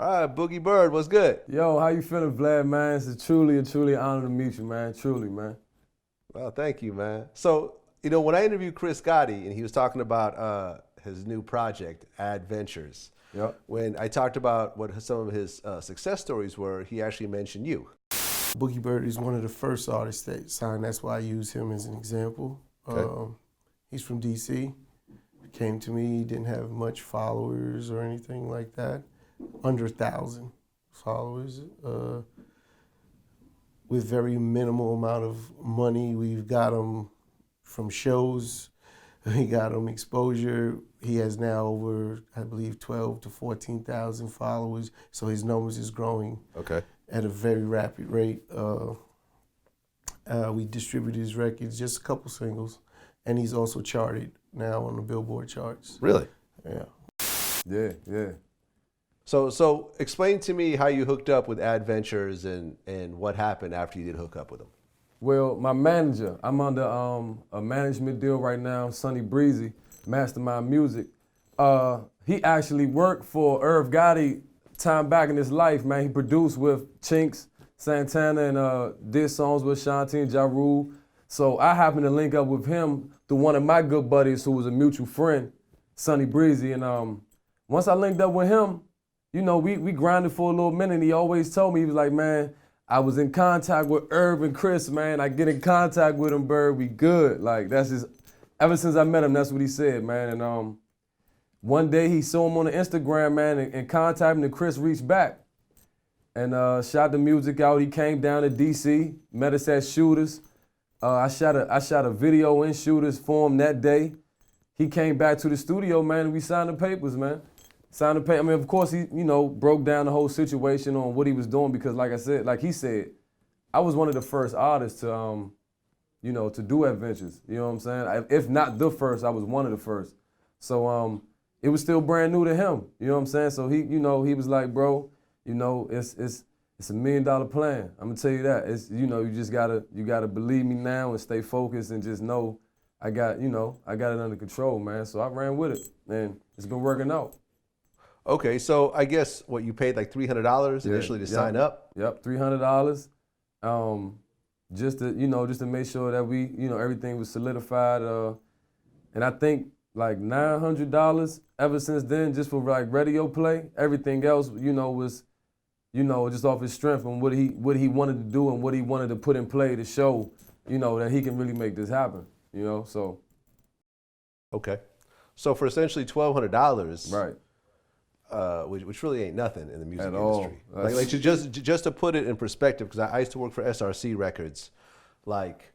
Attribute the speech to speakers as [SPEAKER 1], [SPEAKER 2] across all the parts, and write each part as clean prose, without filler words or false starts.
[SPEAKER 1] All right, Boogiie Byrd, what's good?
[SPEAKER 2] Yo, how you feeling, Vlad, man? It's truly an honor to meet you, man. Truly, man.
[SPEAKER 1] Well, thank you, man. So, when I interviewed Chris Gotti and he was talking about his new project, Adventures,
[SPEAKER 2] Yep.
[SPEAKER 1] when I talked about what some of his success stories were, he actually mentioned you.
[SPEAKER 3] Boogiie Byrd is one of the first artists that signed. That's why I use him as an example.
[SPEAKER 1] Okay.
[SPEAKER 3] He's from DC. Came to me, didn't have much followers or anything like that. Under 1,000 followers. With very minimal amount of money. We've got him from shows. We got him exposure. He has now over, I believe, 12 to 14,000 followers. So his numbers is growing.
[SPEAKER 1] Okay.
[SPEAKER 3] At a very rapid rate. We distributed his records, just a couple singles, and he's also charted now on the Billboard charts.
[SPEAKER 1] Really?
[SPEAKER 3] Yeah.
[SPEAKER 2] Yeah.
[SPEAKER 1] So explain to me how you hooked up with Adventures and what happened after you did hook up with him.
[SPEAKER 2] Well, my manager, I'm under a management deal right now, Sonny Breezy, Mastermind Music. He actually worked for Irv Gotti time back in his life, man. He produced with Chinks, Santana, and did songs with Shanti and Ja Rule. So I happened to link up with him through one of my good buddies who was a mutual friend, Sonny Breezy. And once I linked up with him, we grinded for a little minute, and he always told me, he was like, man, I was in contact with Irv and Chris, man. I get in contact with him, Bird, we good. Like, that's just, ever since I met him, that's what he said, man. And one day he saw him on the Instagram, man, and contacted him, and Chris reached back and shot the music out. He came down to DC, met us at Shooters. I shot a video in Shooters for him that day. He came back to the studio, man, and we signed the papers, man. Signed the paper. I mean, of course, he, broke down the whole situation on what he was doing because, like he said, I was one of the first artists to, to do Adventures. You know what I'm saying? If not the first, I was one of the first. So it was still brand new to him. You know what I'm saying? So he, he was like, bro, it's $1 million plan. I'm gonna tell you that. It's, you just gotta believe me now and stay focused and just know I got it under control, man. So I ran with it, and it's been working out.
[SPEAKER 1] Okay, so I guess what you paid like $300 initially to sign up.
[SPEAKER 2] Yep, $300. Just to make sure that we, everything was solidified. And I think like $900 ever since then, just for like radio play. Everything else, was, just off his strength and what he wanted to do and what he wanted to put in play to show, that he can really make this happen. So. Okay.
[SPEAKER 1] So for essentially $1,200.
[SPEAKER 2] Right.
[SPEAKER 1] Which really ain't nothing in the music
[SPEAKER 2] industry.
[SPEAKER 1] Like just to put it in perspective, because I used to work for SRC Records, like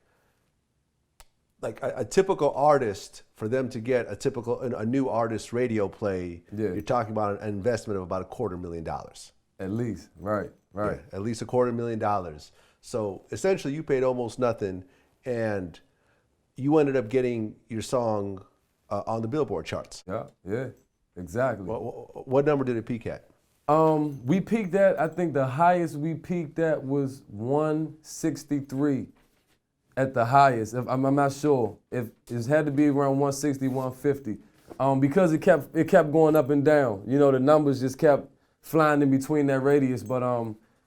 [SPEAKER 1] a typical artist, for them to get a new artist radio play, you're talking about an investment of about $250,000.
[SPEAKER 2] At least, right.
[SPEAKER 1] Yeah, at least $250,000. So essentially, you paid almost nothing, and you ended up getting your song on the Billboard charts.
[SPEAKER 2] Yeah. Exactly.
[SPEAKER 1] What number did it peak at?
[SPEAKER 2] We peaked at, I think the highest we peaked at was 163 at the highest. I'm not sure. If it had to be around 160, 150. Because it kept going up and down. The numbers just kept flying in between that radius. But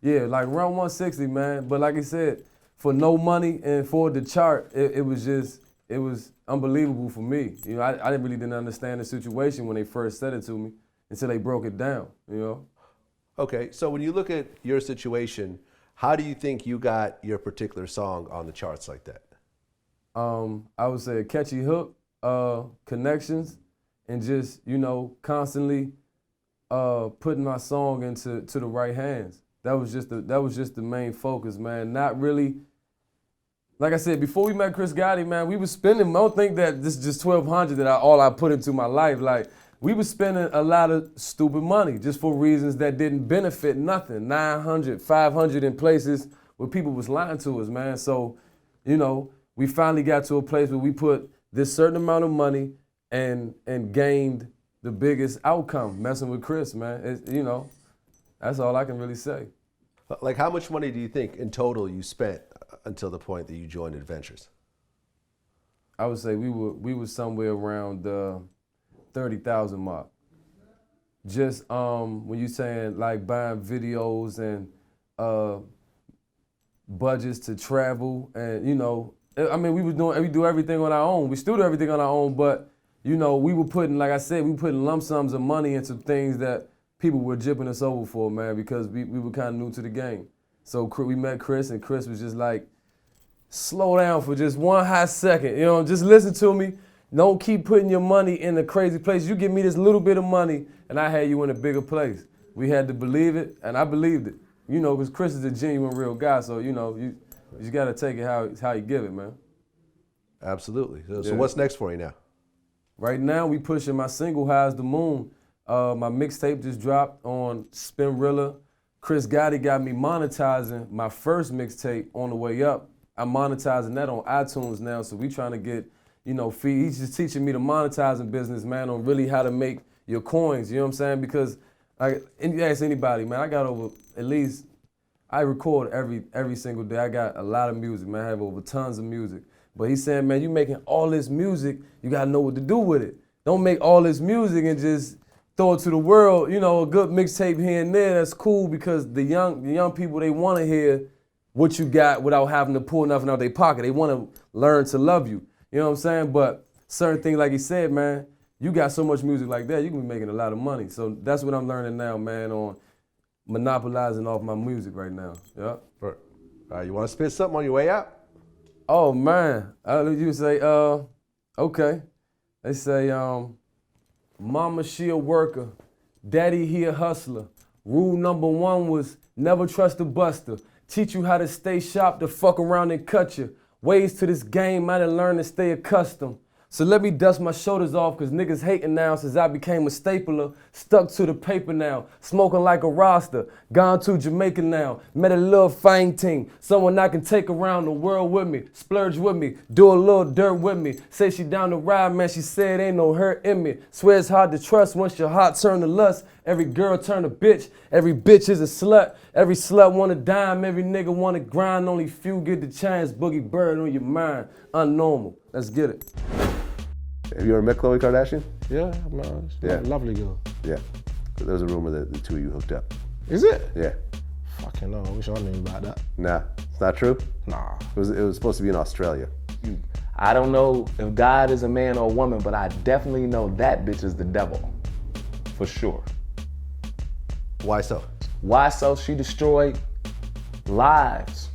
[SPEAKER 2] yeah, like around 160, man. But like I said, for no money and for the chart, it was unbelievable for me. I didn't understand the situation when they first said it to me until they broke it down,
[SPEAKER 1] Okay, so when you look at your situation, how do you think you got your particular song on the charts like that?
[SPEAKER 2] I would say a catchy hook, connections, and just, constantly putting my song into the right hands. That was just the main focus, man. Not really. Like I said, before we met Chris Gotti, man, we was spending, I don't think that this is just $1,200 that all I put into my life. Like, we was spending a lot of stupid money just for reasons that didn't benefit nothing. $900, $500 in places where people was lying to us, man. So, we finally got to a place where we put this certain amount of money and gained the biggest outcome, messing with Chris, man. That's all I can really say.
[SPEAKER 1] Like, how much money do you think in total you spent until the point that you joined Adventures?
[SPEAKER 2] I would say we were somewhere around 30,000 mark. just when you saying like buying videos and budgets to travel, and you know, I mean, we do everything on our own. We still do everything on our own, but you know, we were putting, like I said, we were putting lump sums of money into things that people were jipping us over for, man, because we were kind of new to the game. So we met Chris, and Chris was just like, slow down for just one hot second. You know, just listen to me. Don't keep putting your money in a crazy place. You give me this little bit of money, and I had you in a bigger place. We had to believe it, and I believed it. You know, because Chris is a genuine, real guy, so, you know, you got to take it how you give it, man.
[SPEAKER 1] Absolutely. So what's next for you now?
[SPEAKER 2] Right now, we pushing my single, High as the Moon. My mixtape just dropped on Spinrilla. Chris Gotti got me monetizing my first mixtape On the Way Up. I'm monetizing that on iTunes now, so we trying to get, you know, fee. He's just teaching me the monetizing business, man, on really how to make your coins, you know what I'm saying? Because you ask anybody, man, I got over, at least, I record every single day. I got a lot of music, man. I have over tons of music. But he's saying, man, you making all this music, you gotta know what to do with it. Don't make all this music and just throw it to the world. You know, a good mixtape here and there, that's cool, because the young people, they wanna hear what you got without having to pull nothing out of their pocket. They wanna learn to love you. You know what I'm saying? But certain things, like he said, man, you got so much music like that, you can be making a lot of money. So that's what I'm learning now, man, on monopolizing off my music right now. Yeah.
[SPEAKER 1] All right, you want to spit something on your way out?
[SPEAKER 2] Oh, man. You say, okay. They say, mama, she a worker. Daddy, he a hustler. Rule number 1 was never trust a buster. Teach you how to stay sharp, to fuck around and cut you. Ways to this game, I done learned to stay accustomed. So let me dust my shoulders off, cause niggas hating now since I became a stapler. Stuck to the paper now, smoking like a roster. Gone to Jamaica now, met a little fine ting. Someone I can take around the world with me, splurge with me, do a little dirt with me. Say she down the ride, man, she said ain't no hurt in me. Swear it's hard to trust once your heart turn to lust. Every girl turn a bitch, every bitch is a slut. Every slut want a dime, every nigga want to grind. Only few get the chance, Boogiie Byrd on your mind. Unnormal, let's get it.
[SPEAKER 1] Have you ever met Khloe Kardashian?
[SPEAKER 4] Yeah, no, she's a lovely girl.
[SPEAKER 1] Yeah. There was a rumor that the two of you hooked up.
[SPEAKER 4] Is it?
[SPEAKER 1] Yeah.
[SPEAKER 4] Fucking no, I wish I knew about that.
[SPEAKER 1] Nah, it's not true?
[SPEAKER 4] Nah.
[SPEAKER 1] It was supposed to be in Australia.
[SPEAKER 5] I don't know if God is a man or a woman, but I definitely know that bitch is the devil. For sure.
[SPEAKER 1] Why so?
[SPEAKER 5] Why so? She destroyed lives.